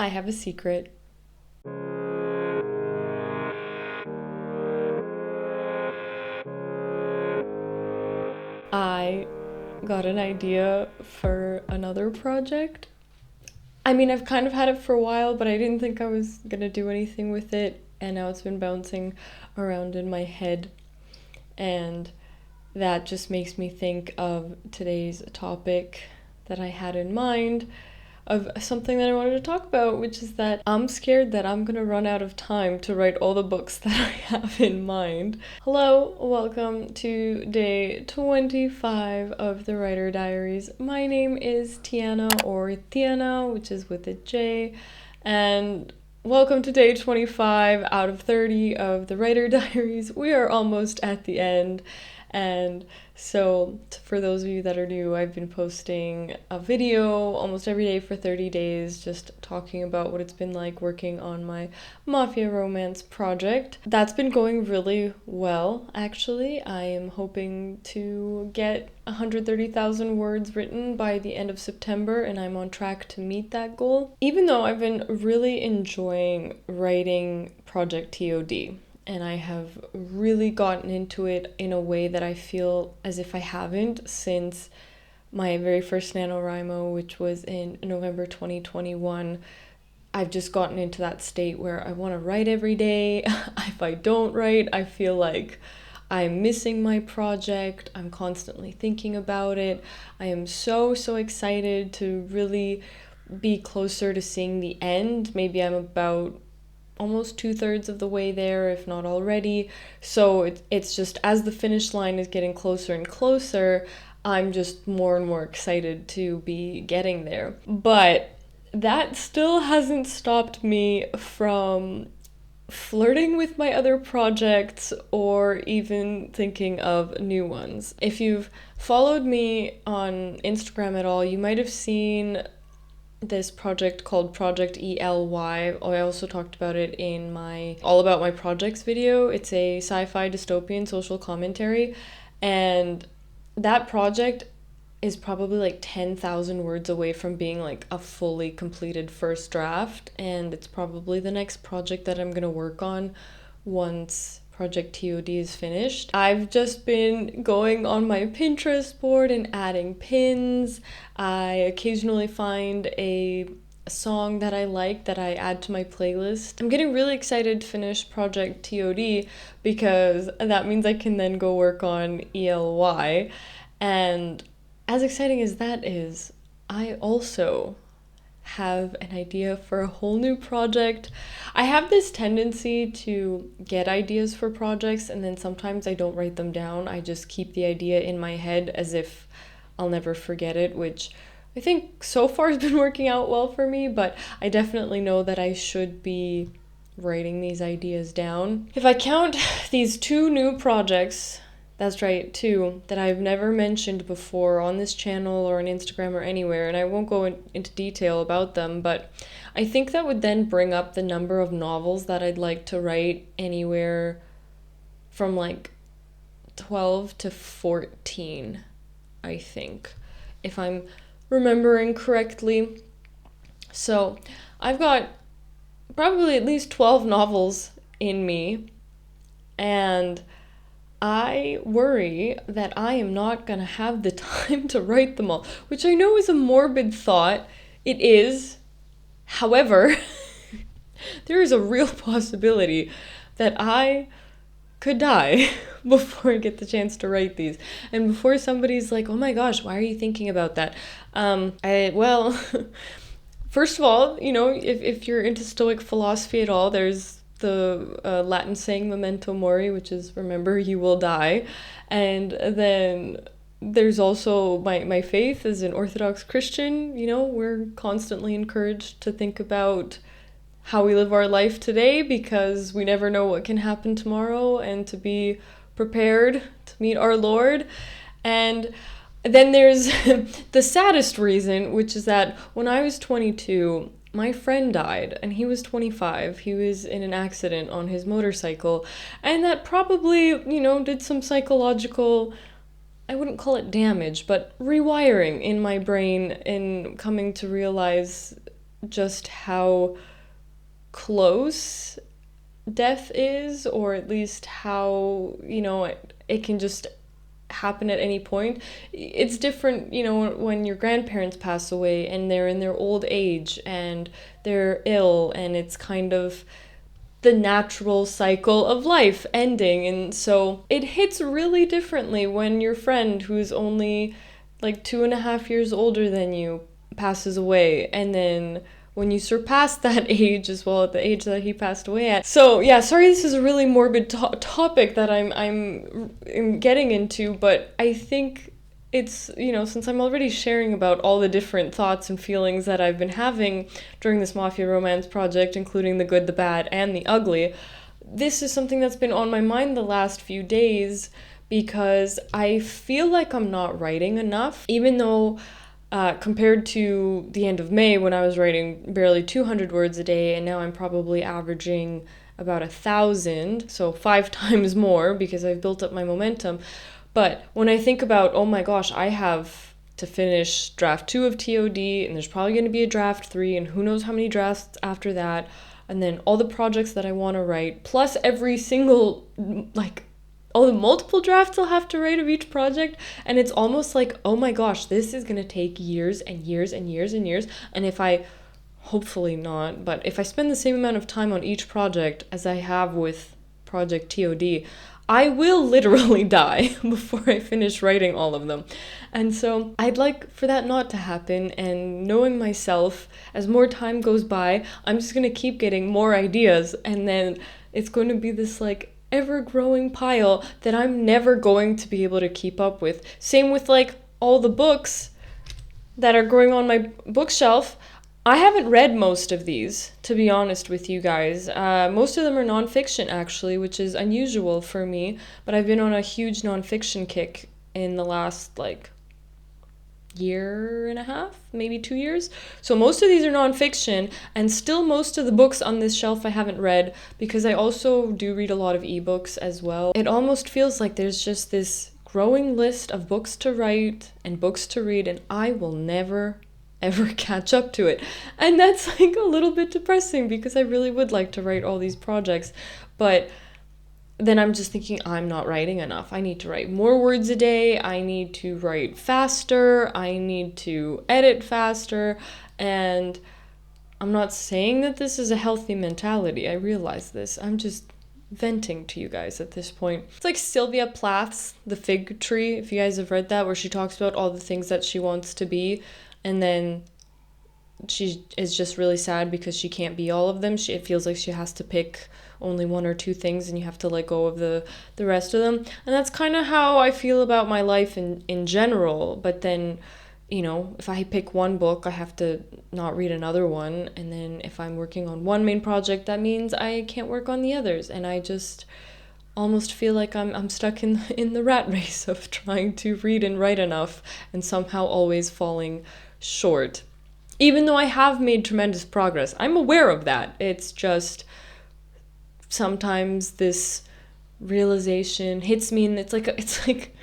I have a secret. I got an idea for another project. I mean, I've kind of had it for a while, but I didn't think I was gonna do anything with it, and now it's been bouncing around in my head, and that just makes me think of today's topic that I had in mind, of something that I wanted to talk about, which is that I'm scared that I'm gonna run out of time to write all the books that I have in mind. Hello, welcome to day 25 of the Writer Diaries. My name is Tiana, or Tiana, which is with a J, and welcome to day 25 out of 30 of the Writer Diaries. We are almost at the end. And so, for those of you that are new, I've been posting a video almost every day for 30 days, just talking about what it's been like working on my mafia romance project. That's been going really well, actually. I am hoping to get 130,000 words written by the end of September, and I'm on track to meet that goal. Even though I've been really enjoying writing Project TOD. And I have really gotten into it in a way that I feel as if I haven't since my very first NaNoWriMo, which was in November 2021. I've just gotten into that state where I want to write every day. If I don't write, I feel like I'm missing my project. I'm constantly thinking about it. I am so excited to really be closer to seeing the end. Maybe I'm about almost 2/3 of the way there, if not already. So it's just as the finish line is getting closer and closer, I'm just more and more excited to be getting there. But that still hasn't stopped me from flirting with my other projects or even thinking of new ones. If you've followed me on Instagram at all, you might have seen this project called Project ELY. I also talked about it in my All About My Projects video. It's a sci-fi dystopian social commentary, and that project is probably like 10,000 words away from being like a fully completed first draft, and it's probably the next project that I'm gonna work on once Project TOD is finished. I've just been going on my Pinterest board and adding pins. I occasionally find a song that I like that I add to my playlist. I'm getting really excited to finish Project TOD because that means I can then go work on ELY. And as exciting as that is, I also have an idea for a whole new project. I have this tendency to get ideas for projects and then sometimes I don't write them down. I just keep the idea in my head as if I'll never forget it, which I think so far has been working out well for me, but I definitely know that I should be writing these ideas down. If I count these two new projects, that's right, two, that I've never mentioned before on this channel or on Instagram or anywhere, and I won't go into detail about them, but I think that would then bring up the number of novels that I'd like to write anywhere from like 12 to 14, I think, if I'm remembering correctly. So I've got probably at least 12 novels in me, and I worry that I am not gonna have the time to write them all, which I know is a morbid thought. It is. However, there is a real possibility that I could die before I get the chance to write these. And before somebody's like, oh my gosh, why are you thinking about that? Well, first of all, if you're into Stoic philosophy at all, there's the Latin saying memento mori, which is remember you will die. And then there's also my faith as an Orthodox Christian. We're constantly encouraged to think about how we live our life today because we never know what can happen tomorrow, and to be prepared to meet our Lord. And then there's the saddest reason, which is that when I was 22, my friend died, and he was 25. He was in an accident on his motorcycle, and that probably, did some psychological, I wouldn't call it damage, but rewiring in my brain, in coming to realize just how close death is, or at least how, it can just happen at any point. It's different, when your grandparents pass away and they're in their old age and they're ill, and it's kind of the natural cycle of life ending. And so it hits really differently when your friend, who's only like 2.5 years older than you, passes away, and then when you surpass that age as well, at the age that he passed away at. So yeah, sorry, this is a really morbid topic that I'm getting into, but I think it's, since I'm already sharing about all the different thoughts and feelings that I've been having during this mafia romance project, including the good, the bad, and the ugly, this is something that's been on my mind the last few days, because I feel like I'm not writing enough, even though compared to the end of May, when I was writing barely 200 words a day, and now I'm probably averaging about 1,000, so 5 times more, because I've built up my momentum. But when I think about, oh my gosh, I have to finish draft 2 of TOD, and there's probably going to be a draft 3, and who knows how many drafts after that, and then all the projects that I want to write, plus every single, all the multiple drafts I'll have to write of each project, and it's almost like, oh my gosh, this is going to take years and years and years and years, and if I, hopefully not, but if I spend the same amount of time on each project as I have with Project TOD, I will literally die before I finish writing all of them. And so I'd like for that not to happen, and knowing myself, as more time goes by, I'm just going to keep getting more ideas, and then it's going to be this ever-growing pile that I'm never going to be able to keep up with. Same with all the books that are growing on my bookshelf. I haven't read most of these, to be honest with you guys. Most of them are nonfiction, actually, which is unusual for me, but I've been on a huge nonfiction kick in the last, year and a half, maybe 2 years. So most of these are nonfiction, and still most of the books on this shelf I haven't read, because I also do read a lot of ebooks as well. It almost feels like there's just this growing list of books to write and books to read, and I will never ever catch up to it. And that's a little bit depressing, because I really would like to write all these projects, but then I'm just thinking, I'm not writing enough. I need to write more words a day. I need to write faster. I need to edit faster. And I'm not saying that this is a healthy mentality. I realize this. I'm just venting to you guys at this point. It's like Sylvia Plath's The Fig Tree, if you guys have read that, where she talks about all the things that she wants to be, and then she is just really sad because she can't be all of them. It feels like she has to pick only 1 or 2 things, and you have to let go of the rest of them. And that's kind of how I feel about my life in general. But then, if I pick one book, I have to not read another one. And then if I'm working on one main project, that means I can't work on the others. And I just almost feel like I'm stuck in the rat race of trying to read and write enough, and somehow always falling short. Even though I have made tremendous progress, I'm aware of that. It's just sometimes this realization hits me, and it's like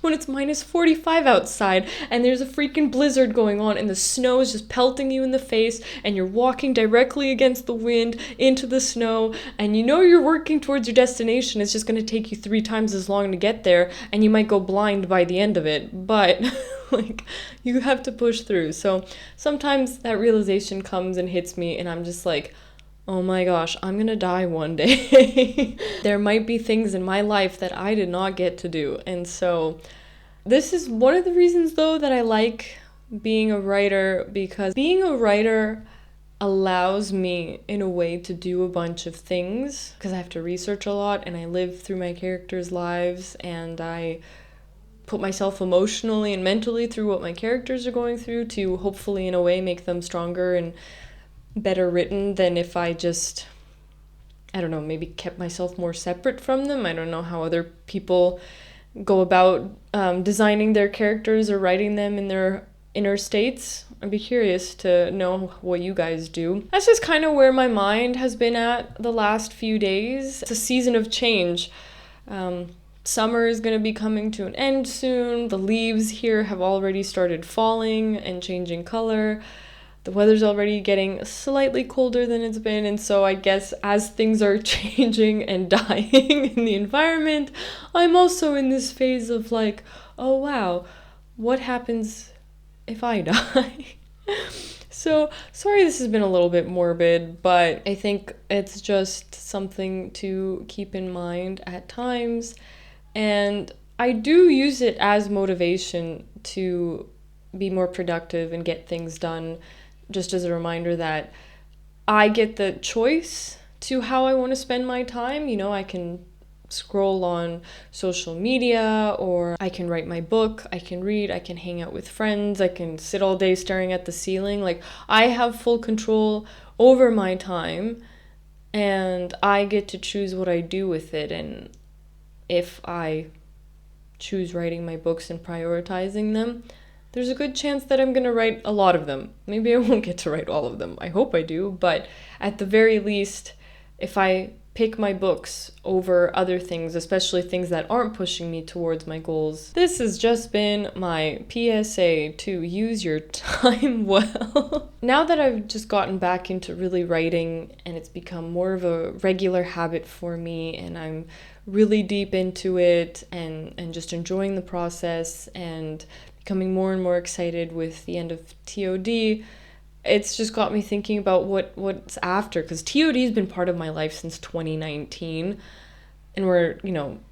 when it's minus 45 outside and there's a freaking blizzard going on and the snow is just pelting you in the face, and you're walking directly against the wind into the snow, and you're working towards your destination. It's just going to take you 3 times as long to get there, and you might go blind by the end of it, but you have to push through. So sometimes that realization comes and hits me, and I'm just like, oh my gosh, I'm gonna die one day. There might be things in my life that I did not get to do. And so this is one of the reasons, though, that I like being a writer, because being a writer allows me in a way to do a bunch of things, because I have to research a lot, and I live through my characters' lives, and I put myself emotionally and mentally through what my characters are going through to hopefully in a way make them stronger and better written than if I just, I don't know, maybe kept myself more separate from them. I don't know how other people go about designing their characters or writing them in their inner states. I'd be curious to know what you guys do. That's just kind of where my mind has been at the last few days. It's a season of change. Summer is going to be coming to an end soon. The leaves here have already started falling and changing color. The weather's already getting slightly colder than it's been, and so I guess as things are changing and dying in the environment, I'm also in this phase of like, oh wow, what happens if I die? So, sorry this has been a little bit morbid, but I think it's just something to keep in mind at times. And I do use it as motivation to be more productive and get things done, just as a reminder that I get the choice to how I want to spend my time. You know, I can scroll on social media, or I can write my book, I can read, I can hang out with friends, I can sit all day staring at the ceiling. Like, I have full control over my time, and I get to choose what I do with it. And if I choose writing my books and prioritizing them, there's a good chance that I'm gonna write a lot of them. Maybe I won't get to write all of them. I hope I do, but at the very least, if I pick my books over other things, especially things that aren't pushing me towards my goals. This has just been my PSA to use your time well. Now that I've just gotten back into really writing and it's become more of a regular habit for me, and I'm really deep into it and just enjoying the process and becoming more and more excited with the end of TOD, it's just got me thinking about what's after, because TOD has been part of my life since 2019, and we're,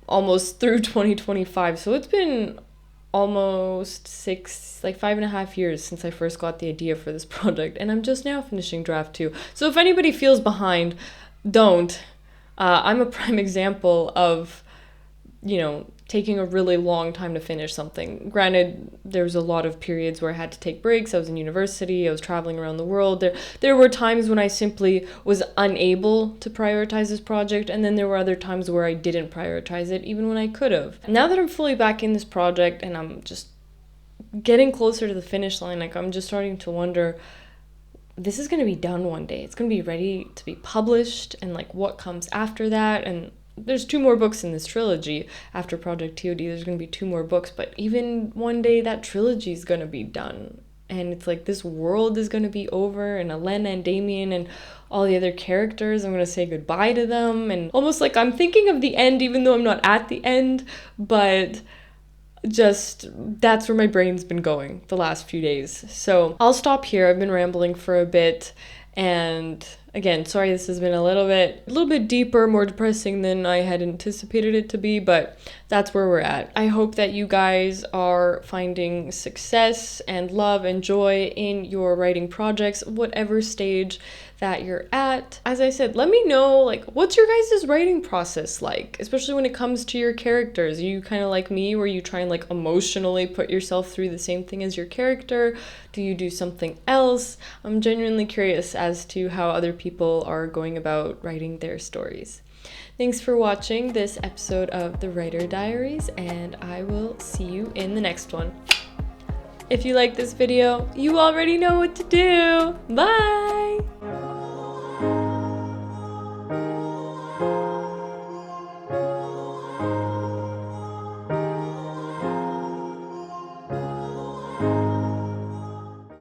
almost through 2025, so it's been almost 5.5 years since I first got the idea for this project, and I'm just now finishing draft 2. So if anybody feels behind, don't. I'm a prime example of, taking a really long time to finish something. Granted, there was a lot of periods where I had to take breaks. I was in university, I was traveling around the world. There were times when I simply was unable to prioritize this project, and then there were other times where I didn't prioritize it, even when I could have. Now that I'm fully back in this project and I'm just getting closer to the finish line, like, I'm just starting to wonder, this is going to be done one day. It's going to be ready to be published, and like, what comes after that? And there's 2 more books in this trilogy. After Project TOD, there's going to be 2 more books, but even one day that trilogy is going to be done. And it's like, this world is going to be over, and Elena and Damien and all the other characters, I'm going to say goodbye to them. And almost like I'm thinking of the end, even though I'm not at the end, but just that's where my brain's been going the last few days. So I'll stop here. I've been rambling for a bit, and again, sorry this has been a little bit deeper, more depressing than I had anticipated it to be, but that's where we're at. I hope that you guys are finding success and love and joy in your writing projects, whatever stage that you're at. As I said, let me know, like, what's your guys' writing process like, especially when it comes to your characters. Are you kind of like me, where you try and like emotionally put yourself through the same thing as your character? Do you do something else? I'm genuinely curious as to how other people are going about writing their stories. Thanks for watching this episode of The Writer Diaries, and I will see you in the next one. If you like this video, you already know what to do. Bye!